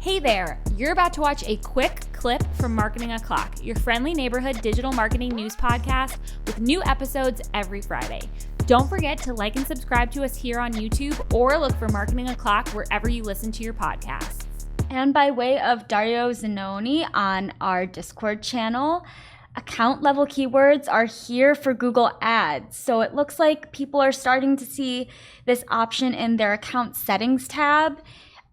Hey there, you're about to watch a quick clip from Marketing O'Clock, your friendly neighborhood digital marketing news podcast with new episodes every Friday. Don't forget to like and subscribe to us here on YouTube or look for Marketing O'Clock wherever you listen to your podcasts. And by way of Dario Zanoni on our Discord channel, account level keywords are here for Google Ads. So it looks like people are starting to see this option in their account settings tab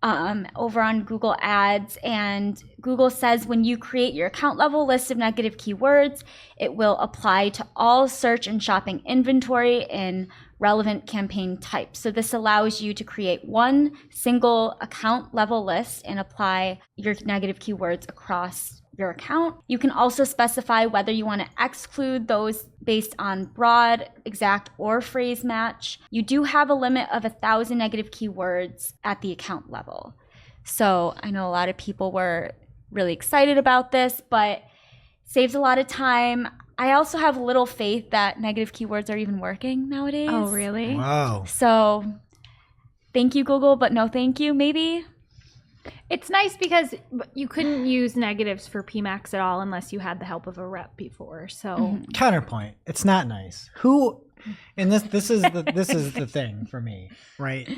over on Google Ads. And Google says when you create your account level list of negative keywords, it will apply to all search and shopping inventory in relevant campaign types. So this allows you to create one single account level list and apply your negative keywords across your account. You can also specify whether you want to exclude those based on broad, exact, or phrase match. You do have a limit of 1,000 negative keywords at the account level. So I know a lot of people were really excited about this, but saves a lot of time. I also have little faith that negative keywords are even working nowadays. Oh, really? Wow. So thank you, Google, but no thank you, maybe. It's nice because you couldn't use negatives for PMAX at all unless you had the help of a rep before. So Counterpoint. It's not nice. Who, and this is the thing for me, right?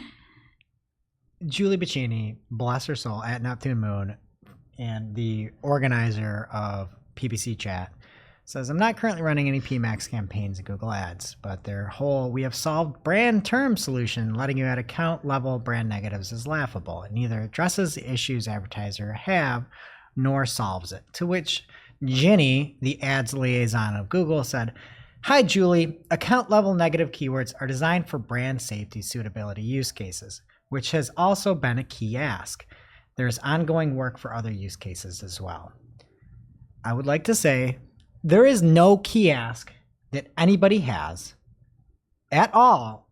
Julie Bacchini, bless her soul, at Neptune Moon, and the organizer of PPC Chat, says, I'm not currently running any PMAX campaigns in Google Ads, but their whole we have solved brand term solution letting you add account level brand negatives is laughable. It neither addresses the issues advertiser have nor solves it. To which Ginny, the ads liaison of Google, said, Hi, Julie. Account level negative keywords are designed for brand safety suitability use cases, which has also been a key ask. There's ongoing work for other use cases as well. I would like to say, there is no key ask that anybody has at all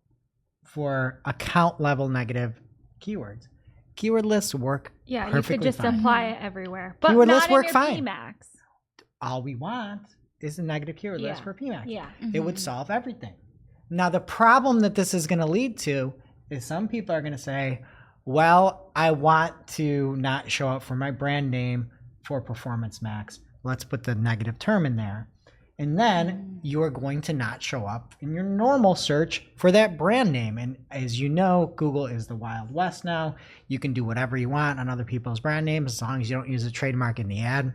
for account level negative keywords. Keyword lists work yeah, perfectly you could just fine. apply it everywhere. But Keyword not lists in work your fine. PMAX. All we want is a negative keyword list Yeah. for PMAX. Yeah. It would solve everything. Now, the problem that this is going to lead to is some people are going to say, well, I want to not show up for my brand name for Performance Max. Let's put the negative term in there. And then you're going to not show up in your normal search for that brand name. And as you know, Google is the Wild West now. You can do whatever you want on other people's brand names as long as you don't use a trademark in the ad.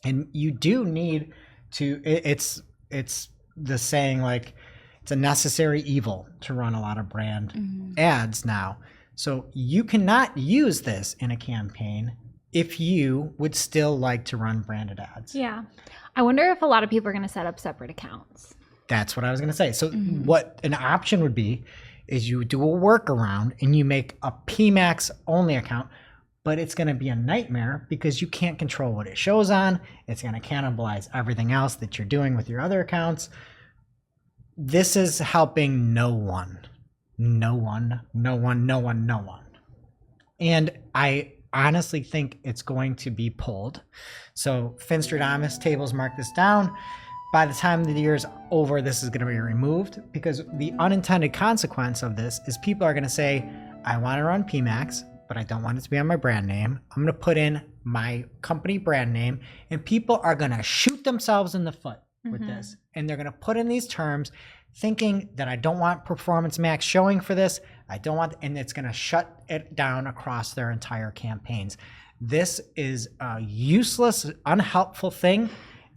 And you do need to, it's the saying, like, it's a necessary evil to run a lot of brand ads now. So you cannot use this in a campaign if you would still like to run branded ads. Yeah. I wonder if a lot of people are going to set up separate accounts. That's what I was going to say. So what an option would be is you do a workaround and you make a PMAX only account, but it's going to be a nightmare because you can't control what it shows on. It's going to cannibalize everything else that you're doing with your other accounts. This is helping no one. No one. And I honestly think it's going to be pulled. So Finstradamus tables mark this down. By the time the year's over, this is going to be removed because the unintended consequence of this is people are going to say, I want to run PMAX, but I don't want it to be on my brand name. I'm going to put in my company brand name, and people are going to shoot themselves in the foot with this. And they're going to put in these terms thinking that I don't want Performance Max showing for this. I don't want, and it's going to shut it down across their entire campaigns. This is a useless, unhelpful thing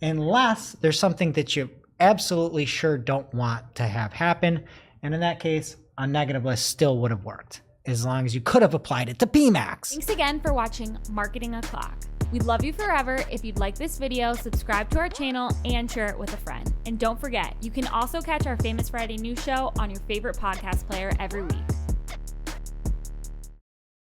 unless there's something that you absolutely sure don't want to have happen. And in that case, a negative list still would have worked as long as you could have applied it to PMAX. Thanks again for watching Marketing O'Clock. We'd love you forever. If you'd like this video, subscribe to our channel and share it with a friend. And don't forget, you can also catch our Famous Friday news show on your favorite podcast player every week.